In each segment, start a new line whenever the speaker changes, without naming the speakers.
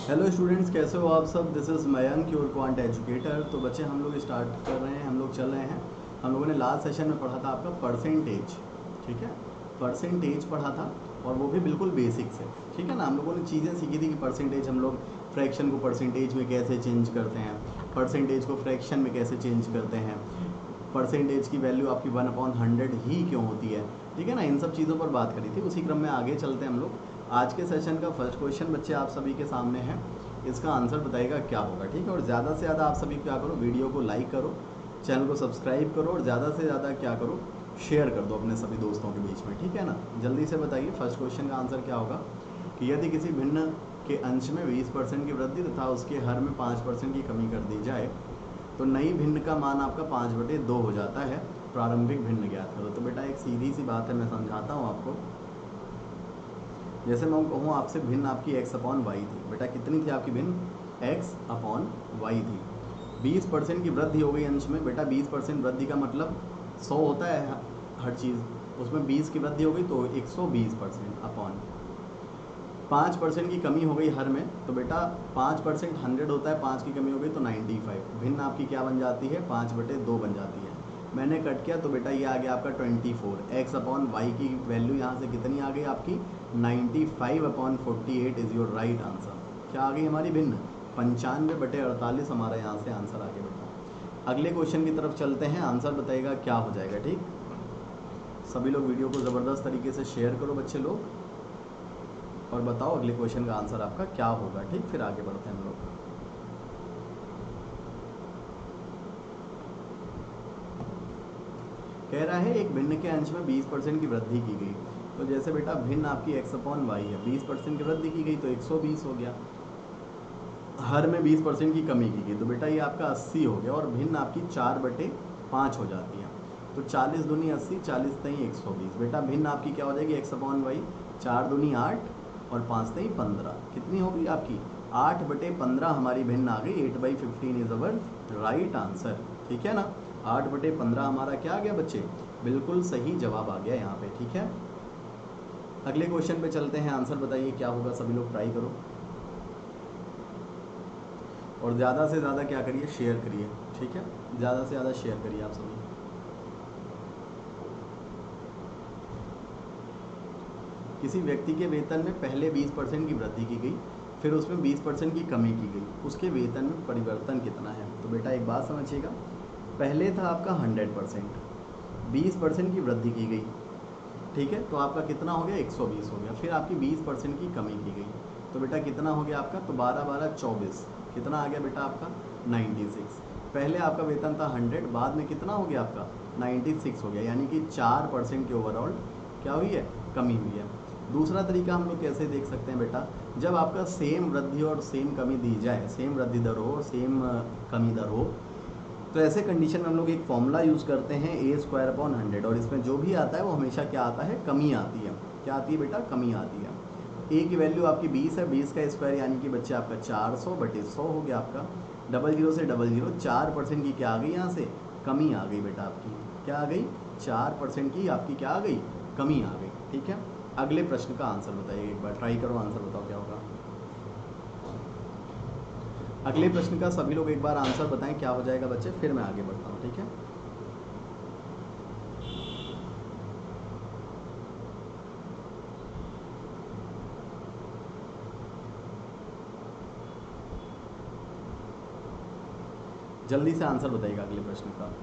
Hello students, कैसे हो आप सब। This is Mayank, your quant educator. तो बच्चे हम लोग स्टार्ट कर रहे हैं, हम लोग चल रहे हैं। हम लोगों ने लास्ट सेशन में पढ़ा था आपका परसेंटेज, ठीक है। परसेंटेज पढ़ा था और वो भी बिल्कुल बेसिक से, ठीक है ना। हम लोगों ने चीज़ें सीखी थी कि परसेंटेज, हम लोग फ्रैक्शन को परसेंटेज में कैसे चेंज करते हैं, परसेंटेज को फ्रैक्शन में कैसे चेंज करते हैं, परसेंटेज की वैल्यू आपकी 1/100 ही क्यों होती है, ठीक है ना। इन सब चीज़ों पर बात करी थी। उसी क्रम में आगे चलते हैं हम लोग। आज के सेशन का फर्स्ट क्वेश्चन बच्चे आप सभी के सामने है, इसका आंसर बताइएगा क्या होगा, ठीक है। और ज़्यादा से ज़्यादा आप सभी क्या करो, वीडियो को लाइक करो, चैनल को सब्सक्राइब करो और ज़्यादा से ज़्यादा क्या करो, शेयर कर दो अपने सभी दोस्तों के बीच में, ठीक है ना। जल्दी से बताइए फर्स्ट क्वेश्चन का आंसर क्या होगा कि यदि किसी भिन्न के अंश में 20% की वृद्धि तथा उसके हर में 5% की कमी कर दी जाए तो नई भिन्न का मान आपका 5/2 हो जाता है। प्रारंभिक भिन्न ज्ञात करो। तो बेटा एक सीधी सी बात है, मैं समझाता हूँ आपको। जैसे मैं कहूँ आपसे भिन्न आपकी x/y थी, बेटा कितनी थी आपकी भिन्न, x/y थी। 20% की वृद्धि हो गई अंश में, बेटा 20% वृद्धि का मतलब 100 होता है हर चीज़, उसमें 20 की वृद्धि हो गई तो 120% अपॉन 5% की कमी हो गई हर में, तो बेटा 5% 100 होता है, 5 की कमी हो गई तो 95। भिन्न आपकी क्या बन जाती है, 5/2 बन जाती है। मैंने कट किया तो बेटा ये आ गया आपका 24। x/y की वैल्यू यहाँ से कितनी आ गई आपकी, 95/48 इज़ योर राइट आंसर। क्या आ गई हमारी भिन्न, 95/48 हमारा यहाँ से आंसर आ गया बेटा। अगले क्वेश्चन की तरफ चलते हैं, आंसर बताइएगा क्या हो जाएगा, ठीक। सभी लोग वीडियो को ज़बरदस्त तरीके से शेयर करो बच्चे लोग, और बताओ अगले क्वेश्चन का आंसर आपका क्या होगा, ठीक। फिर आगे बढ़ते हैं हम लोग। कह रहा है एक भिन्न के अंश में 20% की वृद्धि की गई। तो जैसे बेटा भिन्न आपकी x/y है, 20% की वृद्धि की गई तो 120 हो गया। हर में 20% की कमी की गई तो बेटा ये आपका 80 हो गया, और भिन्न आपकी 4/5 हो जाती है। तो 40 दूनी 80, 40 तई 120। बेटा भिन्न आपकी क्या हो जाएगी, x/y, 4 दूनी 8 और 5 तई 15। कितनी हो गई आपकी, 8/15 हमारी भिन्न आ गई। 8/15 इज अवर राइट आंसर, ठीक है ना। 8/15 हमारा क्या आ गया बच्चे, बिल्कुल सही जवाब आ गया यहाँ पे, ठीक है। अगले क्वेश्चन पे चलते हैं, आंसर बताइए क्या होगा, सभी लोग ट्राई करो और ज़्यादा से ज़्यादा क्या करिए, शेयर करिए, ठीक है। ज़्यादा से ज़्यादा शेयर करिए आप सभी। किसी व्यक्ति के वेतन में पहले 20% की वृद्धि की गई, फिर उसमें 20% की कमी की गई, उसके वेतन में परिवर्तन कितना है। तो बेटा एक बात समझिएगा, पहले था आपका 100%, 20% की वृद्धि की गई, ठीक है, तो आपका कितना हो गया, 120 हो गया। फिर आपकी 20% की कमी की गई, तो बेटा कितना हो गया आपका, तो 12 12 24, कितना आ गया बेटा आपका, 96। पहले आपका वेतन था 100, बाद में कितना हो गया आपका, 96 हो गया, यानी कि 4% की ओवरऑल क्या हुई है, कमी हुई है। दूसरा तरीका हम लोग कैसे देख सकते हैं बेटा, जब आपका सेम वृद्धि और सेम कमी दी जाए, सेम वृद्धि दर हो और सेम कमी दर हो, तो ऐसे कंडीशन में हम लोग एक फॉर्मूला यूज़ करते हैं a² / 100, और इसमें जो भी आता है वो हमेशा क्या आता है, कमी आती है। क्या आती है बेटा, कमी आती है। a की वैल्यू आपकी 20 है, 20 का स्क्वायर यानी कि बच्चे आपका 400/100 हो गया आपका। 00 से 00, 4% की क्या आ गई, यहाँ से कमी आ गई बेटा आपकी। क्या आ गई, 4% की आपकी क्या आ गई, कमी आ गई, ठीक है। अगले प्रश्न का आंसर बताइए, एक बार ट्राई करो, आंसर बताओ क्या होगा। अगले प्रश्न का सभी लोग एक बार आंसर बताएं क्या हो जाएगा बच्चे, फिर मैं आगे बढ़ता हूँ, ठीक है। जल्दी से आंसर बताइएगा अगले प्रश्न का।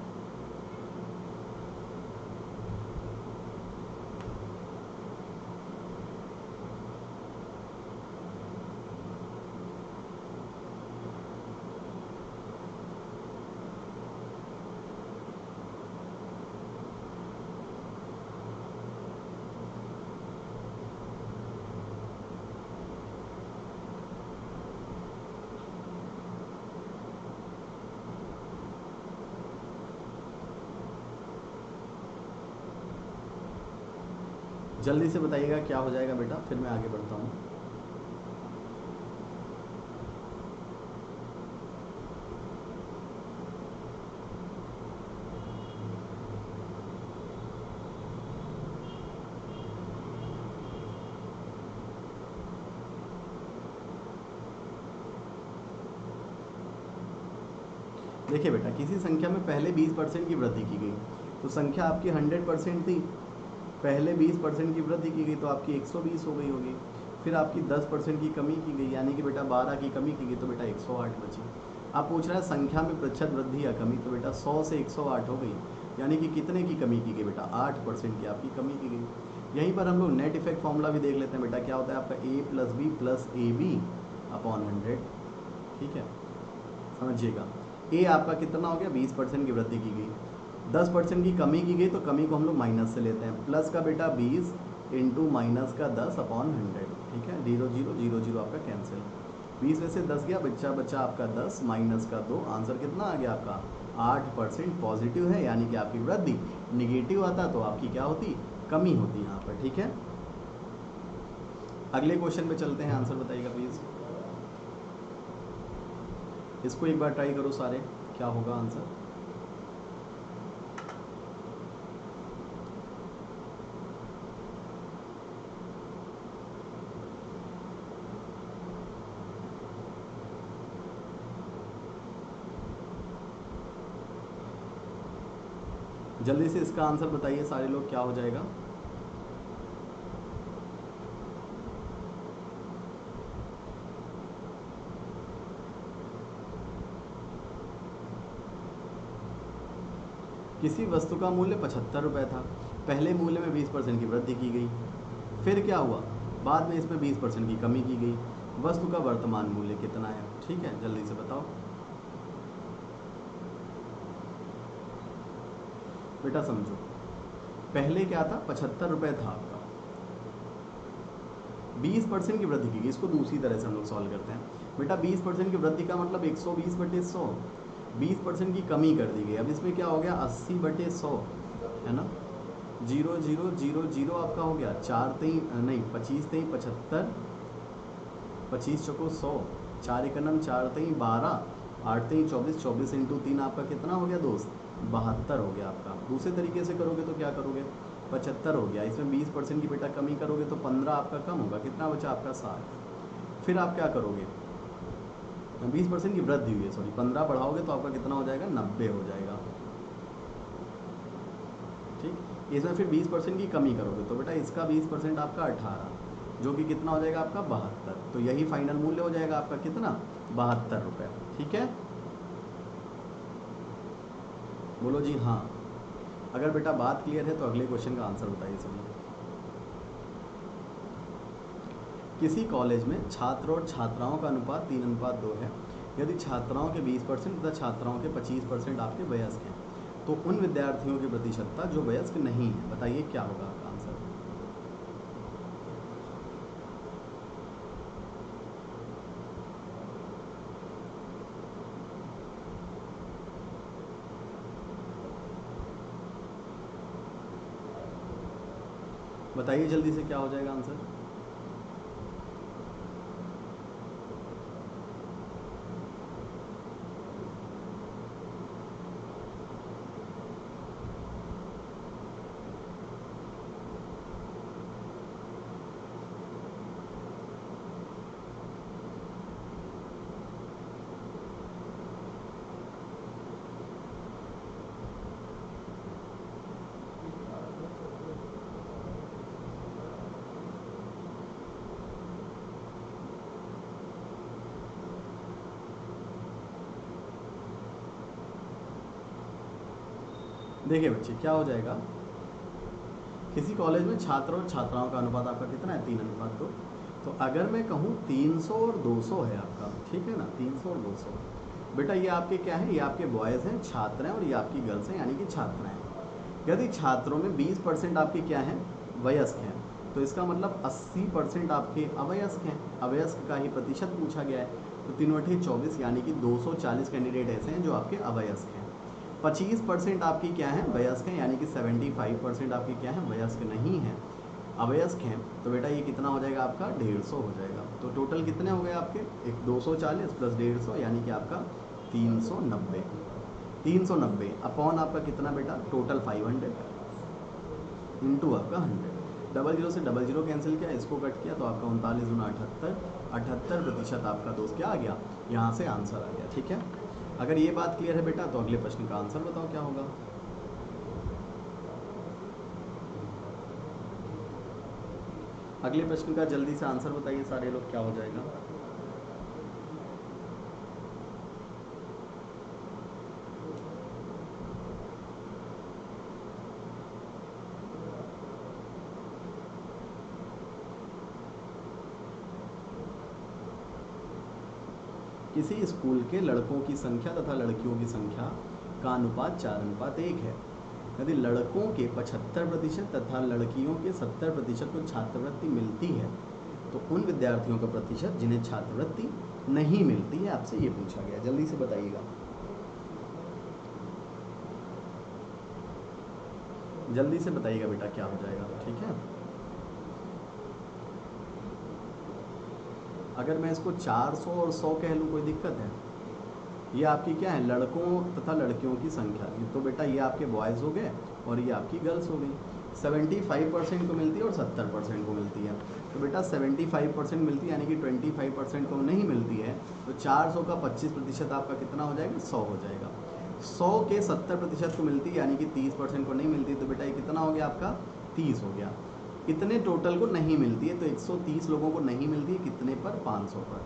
जल्दी से बताइएगा क्या हो जाएगा बेटा, फिर मैं आगे बढ़ता हूँ। देखिए बेटा, किसी संख्या में पहले 20% की वृद्धि की गई, तो संख्या आपकी 100% थी, पहले 20% की वृद्धि की गई तो आपकी 120 हो गई होगी। फिर आपकी 10% की कमी की गई, यानी कि बेटा 12 की कमी की गई, तो बेटा 108 बची। आप पूछ रहे हैं संख्या में प्रतिशत वृद्धि या कमी, तो बेटा 100 से 108 हो गई, यानी कि कितने की कमी की गई बेटा, 8% की आपकी कमी की गई। यहीं पर हम लोग नेट इफेक्ट फॉर्मूला भी देख लेते हैं बेटा, क्या होता है आपका a + b + AB अपॉन 100। ठीक है, समझिएगा, a आपका कितना हो गया, 20% की वृद्धि की गई, 10% की कमी की गई, तो कमी को हम लोग माइनस से लेते हैं, प्लस का बेटा 20 इंटू माइनस का 10 अपॉन 100। ठीक है, 0 0 0 0 आपका कैंसिल, 20 में से 10 गया, बच्चा आपका 10 माइनस का 2, आंसर कितना आ गया आपका 8% पॉजिटिव है, यानी कि आपकी वृद्धि। निगेटिव आता तो आपकी क्या होती, कमी होती यहाँ पर। ठीक है, अगले क्वेश्चन पे चलते हैं, आंसर बताइएगा प्लीज़। इसको एक बार ट्राई करो सारे, क्या होगा आंसर। जल्दी से इसका आंसर बताइए सारे लोग, क्या हो जाएगा। किसी वस्तु का मूल्य 75 रुपये था, पहले मूल्य में 20% की वृद्धि की गई, फिर क्या हुआ, बाद में इसमें 20% की कमी की गई, वस्तु का वर्तमान मूल्य कितना है। ठीक है, जल्दी से बताओ बेटा। समझो, पहले क्या था, 75 रुपये था आपका, 20% की वृद्धि की गई। इसको दूसरी तरह से हम लोग सॉल्व करते हैं बेटा, 20% की वृद्धि का मतलब 120/100, 20% की कमी कर दी गई। अब इसमें क्या हो गया, 80/100 है ना, 0 0 0 0 आपका हो गया, 4 3 नहीं 25 3 75, 25 चौको 100, 4 एकनम 4 3 12, 8 3 24, 24 इंटू 3 आपका कितना हो गया दोस्त, 72 हो गया आपका। दूसरे तरीके से करोगे तो क्या करोगे, 75 हो गया, इसमें 20% की बेटा कमी करोगे तो 15 आपका कम होगा, कितना बचा आपका 60। फिर आप क्या करोगे, 20% की वृद्धि हुई है, सॉरी 15 बढ़ाओगे तो आपका कितना हो जाएगा, 90 हो जाएगा। ठीक, इसमें फिर 20% की कमी करोगे तो बेटा इसका 20% आपका 18, जो कि कितना हो जाएगा आपका 72। तो यही फाइनल मूल्य हो जाएगा आपका कितना, 72 रुपये। ठीक है, बोलो जी हाँ। अगर बेटा बात क्लियर है तो अगले क्वेश्चन का आंसर बताइए सभी। किसी कॉलेज में छात्र और छात्राओं का अनुपात 3:2 है। यदि छात्राओं के 20% तथा छात्राओं के 25% आपके वयस्क हैं, तो उन विद्यार्थियों की प्रतिशतता जो वयस्क नहीं है, बताइए क्या होगा आपका आंसर। बताइए जल्दी से क्या हो जाएगा आंसर। देखिए बच्चे, क्या हो जाएगा, किसी कॉलेज में छात्र और छात्राओं का अनुपात आपका कितना है, 3:2। तो अगर मैं कहूँ 300 और 200 है आपका, ठीक है ना, 300 और 200 बेटा, ये आपके क्या है, ये आपके बॉयज़ हैं, छात्र हैं, और ये आपकी गर्ल्स हैं, यानी कि छात्राएँ हैं। यदि छात्रों में 20% आपके क्या हैं, वयस्क हैं, तो इसका मतलब 80% आपके अवयस्क हैं। अवयस्क का ही प्रतिशत पूछा गया है, तो 3/24, यानी कि 240 कैंडिडेट ऐसे हैं जो आपके अवयस्क हैं। 25% आपकी क्या है, वयस्क हैं, यानी कि 75% आपकी क्या है, वयस्क नहीं है, अवयस्क हैं। तो बेटा ये कितना हो जाएगा आपका, 150 हो जाएगा। तो टोटल कितने हो गए आपके, एक 240 प्लस 150, यानी कि आपका 390। 390 अपॉन आपका कितना बेटा, टोटल 500 इंटू आपका 100। 00 से 00 कैंसिल किया, इसको कट किया, तो आपका 39 × 78, 78% आपका दोस्त क्या आ गया, यहाँ से आंसर आ गया। ठीक है, अगर ये बात क्लियर है बेटा तो अगले प्रश्न का आंसर बताओ क्या होगा। अगले प्रश्न का जल्दी से आंसर बताइए सारे लोग, क्या हो जाएगा। किसी स्कूल के लड़कों की संख्या तथा लड़कियों की संख्या का अनुपात 4:1 है। यदि लड़कों के 75% तथा लड़कियों के 70% को छात्रवृत्ति मिलती है तो उन विद्यार्थियों का प्रतिशत जिन्हें छात्रवृत्ति नहीं मिलती है, आपसे ये पूछा गया। जल्दी से बताइएगा, जल्दी से बताइएगा बेटा क्या हो जाएगा। ठीक है, अगर मैं इसको 400 और 100 कह लूँ कोई दिक्कत है? ये आपकी क्या है, लड़कों तथा लड़कियों की संख्या। तो बेटा ये आपके बॉयज़ हो गए और ये आपकी गर्ल्स हो गई। 75% को मिलती है और 70% को मिलती है। तो बेटा 75% मिलती है यानी कि 25% को नहीं मिलती है, तो 400 का 25% आपका कितना हो जाएगा, 100 हो जाएगा। 100 के 70% को मिलती है यानी कि 30% को नहीं मिलती, तो बेटा ये कितना हो गया आपका, 30 हो गया। कितने टोटल को नहीं मिलती है, तो 130 लोगों को नहीं मिलती है, कितने पर, 500 पर,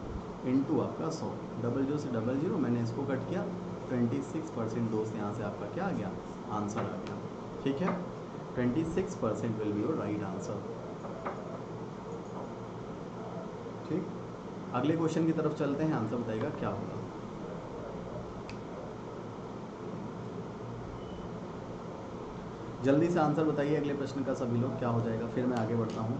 इनटू आपका 100, 00 से 00 मैंने इसको कट किया, 26% दोस्त यहाँ से आपका क्या आ गया, आंसर आ गया। ठीक है, 26% will be your right answer. ठीक, अगले क्वेश्चन की तरफ चलते हैं, आंसर बताइएगा क्या होगा। जल्दी से आंसर बताइए अगले प्रश्न का सभी लोग, क्या हो जाएगा, फिर मैं आगे बढ़ता हूँ।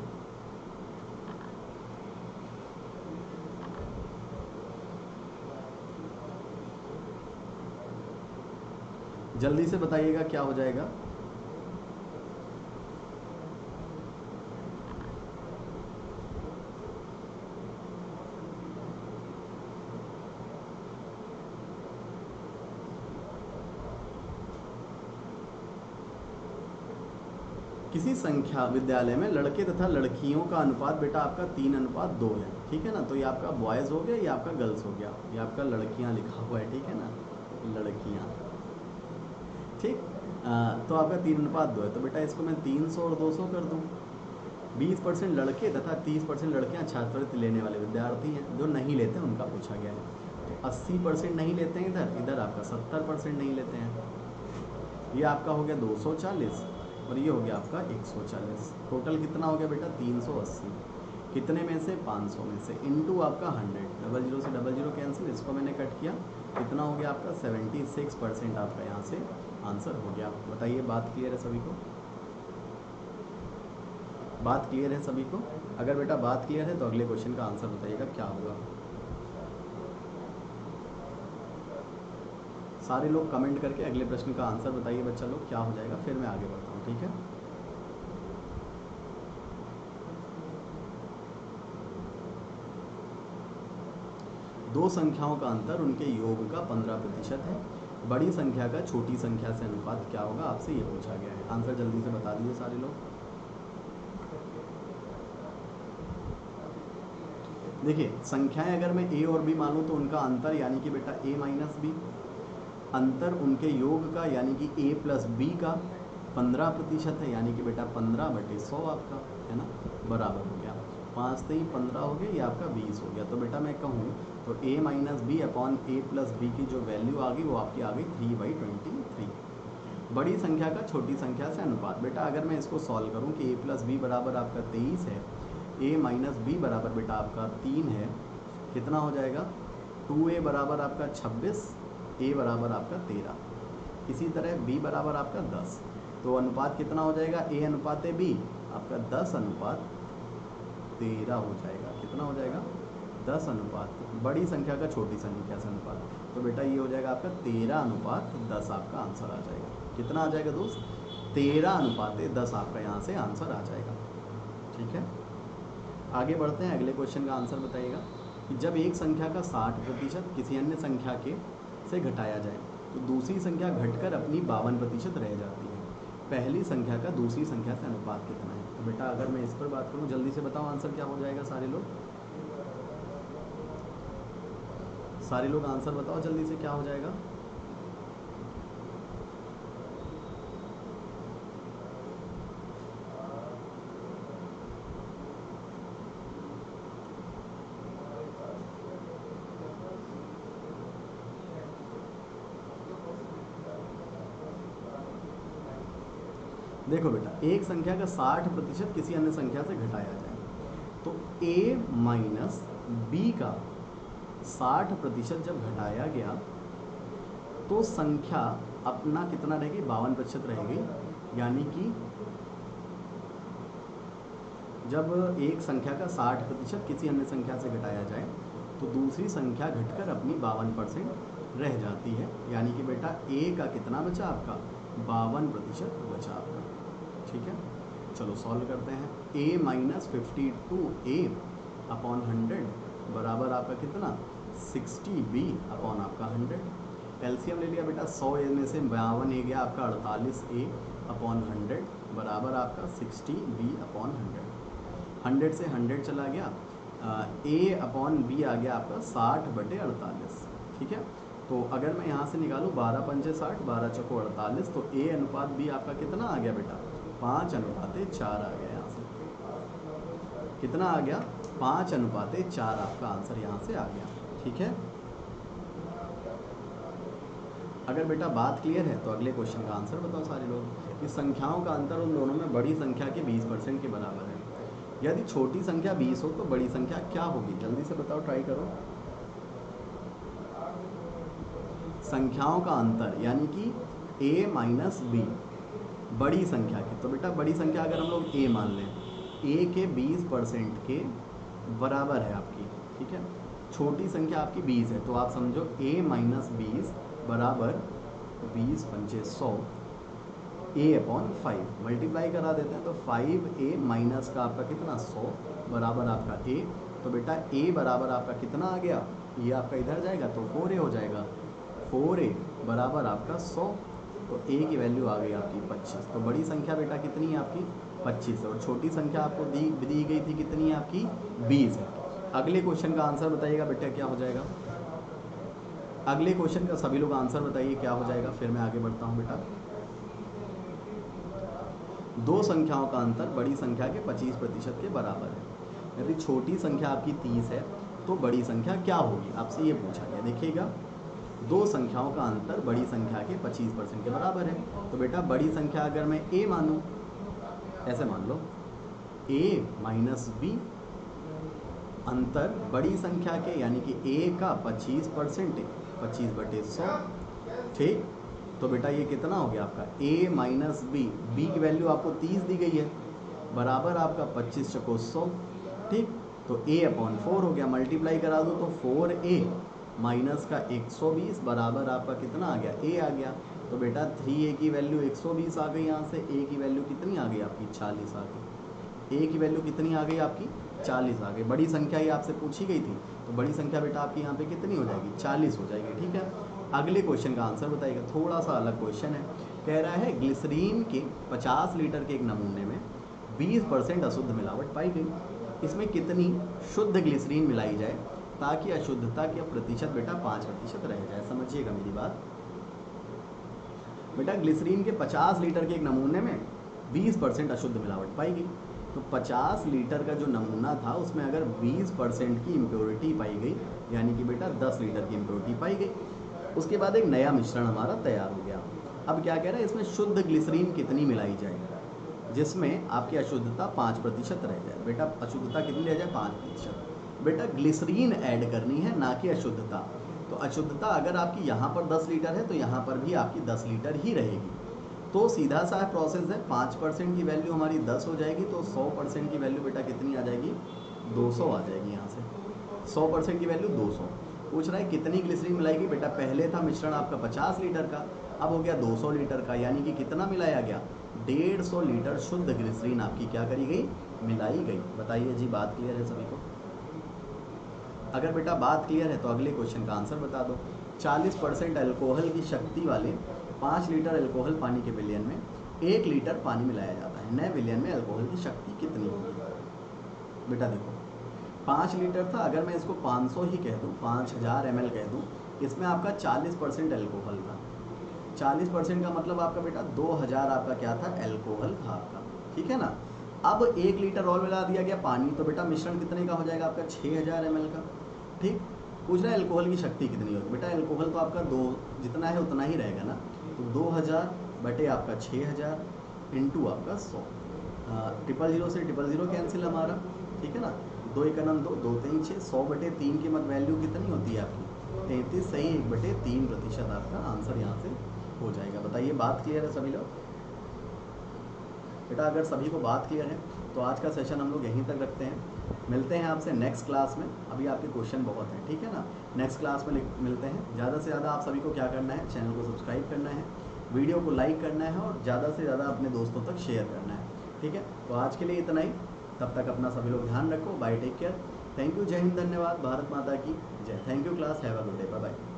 जल्दी से बताइएगा क्या हो जाएगा। किसी संख्या विद्यालय में लड़के तथा लड़कियों का अनुपात बेटा आपका 3:2 है। ठीक है ना, तो ये आपका बॉयज़ हो गया, ये आपका गर्ल्स हो गया, ये आपका लड़कियां लिखा हुआ है। ठीक है ना, लड़कियां। ठीक, तो आपका 3:2 है, तो बेटा इसको मैं 300 और 200 कर दूँ। 20% लड़के तथा 30% लड़कियां छात्रवृत्ति लेने वाले विद्यार्थी हैं, जो नहीं लेते हैं उनका पूछा गया है। तो 80% नहीं लेते हैं इधर, इधर आपका 70% नहीं लेते हैं। ये आपका हो गया 240 और ये हो गया आपका 140। टोटल कितना हो गया बेटा, 380। कितने में से, 500 में से, इनटू आपका 100, 00 से 00 कैंसिल, इसको मैंने कट किया, कितना हो गया आपका, 76% आपका यहाँ से आंसर हो गया। बताइए, बात क्लियर है सभी को, बात क्लियर है सभी को। अगर बेटा बात क्लियर है तो अगले क्वेश्चन का आंसर बताइएगा क्या होगा। सारे लोग कमेंट करके अगले प्रश्न का आंसर बताइए बच्चा लोग, क्या हो जाएगा, फिर मैं आगे बढ़ता हूँ। ठीक है, दो संख्याओं का अंतर उनके योग का 15% है। बड़ी संख्या का छोटी संख्या से अनुपात क्या होगा, आपसे ये पूछा गया है। आंसर जल्दी से बता दीजिए सारे लोग। देखिए, संख्याएं अगर मैं ए और बी मानूँ तो उनका अंतर यानी कि बेटा a माइनस बी, अंतर उनके योग का यानी कि a प्लस बी का 15% है, यानी कि बेटा 15/100 आपका है ना, बराबर हो गया 5 से ही 15 हो गया, ये आपका 20 हो गया। तो बेटा मैं कहूँ तो a minus B upon a plus B की जो वैल्यू आ गई वो आपकी आ गई 3/23। बड़ी संख्या का छोटी संख्या से अनुपात, बेटा अगर मैं इसको सॉल्व करूँ कि a प्लस बी बराबर आपका 23 है, a माइनस बी बराबर बेटा आपका 3 है, कितना हो जाएगा, 2a बराबर आपका 26, a बराबर आपका 13, इसी तरह b बराबर आपका 10। तो अनुपात कितना हो जाएगा, a अनुपात b आपका 10:13 हो जाएगा। कितना हो जाएगा, 10:, बड़ी संख्या का छोटी संख्या से अनुपात, तो बेटा ये हो जाएगा आपका 13:10 आपका आंसर आ जाएगा। कितना आ जाएगा दोस्त, 13:10 आपका यहाँ से आंसर आ जाएगा। ठीक है, आगे बढ़ते हैं, अगले क्वेश्चन का आंसर बताइएगा कि जब एक संख्या का 60% किसी अन्य संख्या के से घटाया जाए तो दूसरी संख्या घटकर अपनी 52% रह जाती है। पहली संख्या का दूसरी संख्या से अनुपात कितना है। तो बेटा अगर मैं इस पर बात करूं, जल्दी से बताओ आंसर क्या हो जाएगा सारे लोग। सारे लोग आंसर बताओ जल्दी से, क्या हो जाएगा। देखो बेटा, एक संख्या का 60% किसी अन्य संख्या से घटाया जाए, तो a माइनस बी का 60% जब घटाया गया तो संख्या अपना कितना रहेगी, 52% रहेगी। यानी कि जब एक संख्या का 60% किसी अन्य संख्या से घटाया जाए तो दूसरी संख्या घटकर अपनी 52% रह जाती है। यानी कि बेटा a का कितना बचा आपका, 52% बचा आपका। ठीक है, चलो सॉल्व करते हैं। a माइनस 52a अपॉन 100 बराबर आपका कितना, 60b अपॉन आपका 100। एलसीएम ले लिया बेटा, 100 में से 52 ए गया आपका 48a अपॉन 100 बराबर आपका 60b अपॉन 100 से 100 चला गया, a अपॉन b आ गया आपका 60/48। ठीक है, तो अगर मैं यहाँ से निकालूँ 12 पंचे 60, 12 चौको 48, तो a अनुपात b आपका कितना आ गया बेटा, 5:4 आ गया। यहाँ से कितना आ गया, 5:4 आपका आंसर यहाँ से आ गया। ठीक है, अगर बेटा बात क्लियर है तो अगले क्वेश्चन का आंसर बताओ सारे लोग। कि संख्याओं का अंतर उन दोनों में बड़ी संख्या के 20% के बराबर है। यदि छोटी संख्या 20 हो तो बड़ी संख्या क्या होगी, जल्दी से बताओ, ट्राई करो। संख्याओं का अंतर यानी कि a माइनस बी बड़ी संख्या की, तो बेटा बड़ी संख्या अगर हम लोग a मान लें, a के 20% के बराबर है आपकी। ठीक है, छोटी संख्या आपकी 20 है, तो आप समझो a माइनस 20 बराबर 20 पंचे 100 a अपॉन 5 मल्टीप्लाई करा देते हैं, तो 5a माइनस का आपका कितना 100 बराबर आपका a। तो बेटा a बराबर आपका कितना आ गया, ये आपका इधर जाएगा तो 4a हो जाएगा, 4a बराबर आपका 100। तो a की वैल्यू आ गई आपकी 25। तो बड़ी संख्या बेटा कितनी है आपकी, 25 है, और छोटी संख्या आपको दी गई थी कितनी है आपकी, 20 है। अगले क्वेश्चन का आंसर बताइएगा बेटा क्या हो जाएगा। अगले क्वेश्चन का सभी लोग आंसर बताइए क्या हो जाएगा, फिर मैं आगे बढ़ता हूँ बेटा। दो संख्याओं का अंतर बड़ी संख्या के 25% के बराबर है। यदि छोटी संख्या आपकी 30 है तो बड़ी संख्या क्या होगी, आपसे ये पूछा गया। देखिएगा, दो संख्याओं का अंतर बड़ी संख्या के 25% के बराबर है, तो बेटा बड़ी संख्या अगर मैं a मानूं, ऐसे मान लो a माइनस b अंतर बड़ी संख्या के, यानी कि a का 25%, 25/100। ठीक, तो बेटा ये कितना हो गया आपका a माइनस b की वैल्यू आपको 30 दी गई है, बराबर आपका 25 चको 100। ठीक, तो a अपॉन 4 हो गया, मल्टीप्लाई करा दो तो 4a माइनस का 120 बराबर आपका कितना आ गया, a आ गया। तो बेटा 3a की वैल्यू 120 आ गई, यहाँ से a की वैल्यू कितनी आ गई आपकी, 40 आ गई। a की वैल्यू कितनी आ गई आपकी, 40 आ गई। बड़ी संख्या ही आपसे पूछी गई थी, तो बड़ी संख्या बेटा आपकी यहाँ पे कितनी हो जाएगी, 40 हो जाएगी। ठीक है, अगले क्वेश्चन का आंसर बताइएगा। थोड़ा सा अलग क्वेश्चन है, कह रहा है ग्लिसरीन के 50 लीटर के एक नमूने में 20% अशुद्ध मिलावट पाई गई, इसमें कितनी शुद्ध ग्लिसरीन मिलाई जाए ताकि अशुद्धता का प्रतिशत बेटा 5% रह जाए। समझिएगा मेरी बात बेटा, ग्लिसरीन के 50 लीटर के एक नमूने में 20% अशुद्ध मिलावट पाई गई, तो 50 लीटर का जो नमूना था उसमें अगर 20% की इम्प्योरिटी पाई गई, यानी कि बेटा 10 लीटर की इम्प्योरिटी पाई गई, उसके बाद एक नया मिश्रण हमारा तैयार हो गया। अब क्या कह रहा है, इसमें शुद्ध ग्लिसरीन कितनी मिलाई जाए जिसमें आपकी अशुद्धता 5% रह जाए। बेटा अशुद्धता कितनी रह जाए, 5%। बेटा ग्लिसरीन ऐड करनी है, ना कि अशुद्धता। तो अशुद्धता अगर आपकी यहाँ पर 10 लीटर है तो यहाँ पर भी आपकी 10 लीटर ही रहेगी। तो सीधा सा प्रोसेस है, 5% की वैल्यू हमारी 10 हो जाएगी, तो 100% की वैल्यू बेटा कितनी आ जाएगी, 200 आ जाएगी। यहाँ से 100% की वैल्यू 200। पूछ रहा है कितनी ग्लिसरीन मिलाएगी, बेटा पहले था मिश्रण आपका 50 लीटर का, अब हो गया 200 लीटर का, यानी कि कितना मिलाया गया, 150 लीटर शुद्ध ग्लिसरीन आपकी क्या करी गई, मिलाई गई। बताइए जी, बात क्लियर है सभी को। अगर बेटा बात क्लियर है तो अगले क्वेश्चन का आंसर बता दो। 40% अल्कोहल की शक्ति वाले 5 लीटर अल्कोहल पानी के विलयन में 1 लीटर पानी मिलाया जाता है, नए विलयन में अल्कोहल की शक्ति कितनी होगी। बेटा देखो 5 लीटर था, अगर मैं इसको 500 ही कह दूँ, 5000 ml कह दूँ, इसमें आपका 40% एल्कोहल था। 40% का मतलब आपका बेटा 2000 आपका क्या था, एल्कोहल था आपका, ठीक है ना। अब 1 लीटर और मिला दिया गया पानी, तो बेटा मिश्रण कितने का हो जाएगा आपका, 6000 ml का। ठीक, पूछ रहा है एल्कोहल की शक्ति कितनी होगी, बेटा एल्कोहल तो आपका 2 जितना है उतना ही रहेगा ना, तो 2000 बटे आपका 6000 इंटू आपका 100। 000 से 000 कैंसिल हमारा, ठीक है ना। 2 × 2 2 3 6, 100/3 की मत वैल्यू कितनी होती है आपकी, 33, सही 1/3% आपका आंसर यहाँ से हो जाएगा। बताइए बात क्लियर है सभी लोग? बेटा अगर सभी को बात क्लियर है तो आज का सेशन हम लोग यहीं तक रखते हैं। मिलते हैं आपसे नेक्स्ट क्लास में, अभी आपके क्वेश्चन बहुत हैं, ठीक है ना। नेक्स्ट क्लास में मिलते हैं। ज़्यादा से ज़्यादा आप सभी को क्या करना है, चैनल को सब्सक्राइब करना है, वीडियो को लाइक करना है और ज़्यादा से ज़्यादा अपने दोस्तों तक शेयर करना है, ठीक है। तो आज के लिए इतना ही, तब तक अपना सभी लोग ध्यान रखो। Bye, take care, thank you, जय हिंद, धन्यवाद, भारत माता की जय। Thank you class, have a good day, bye bye.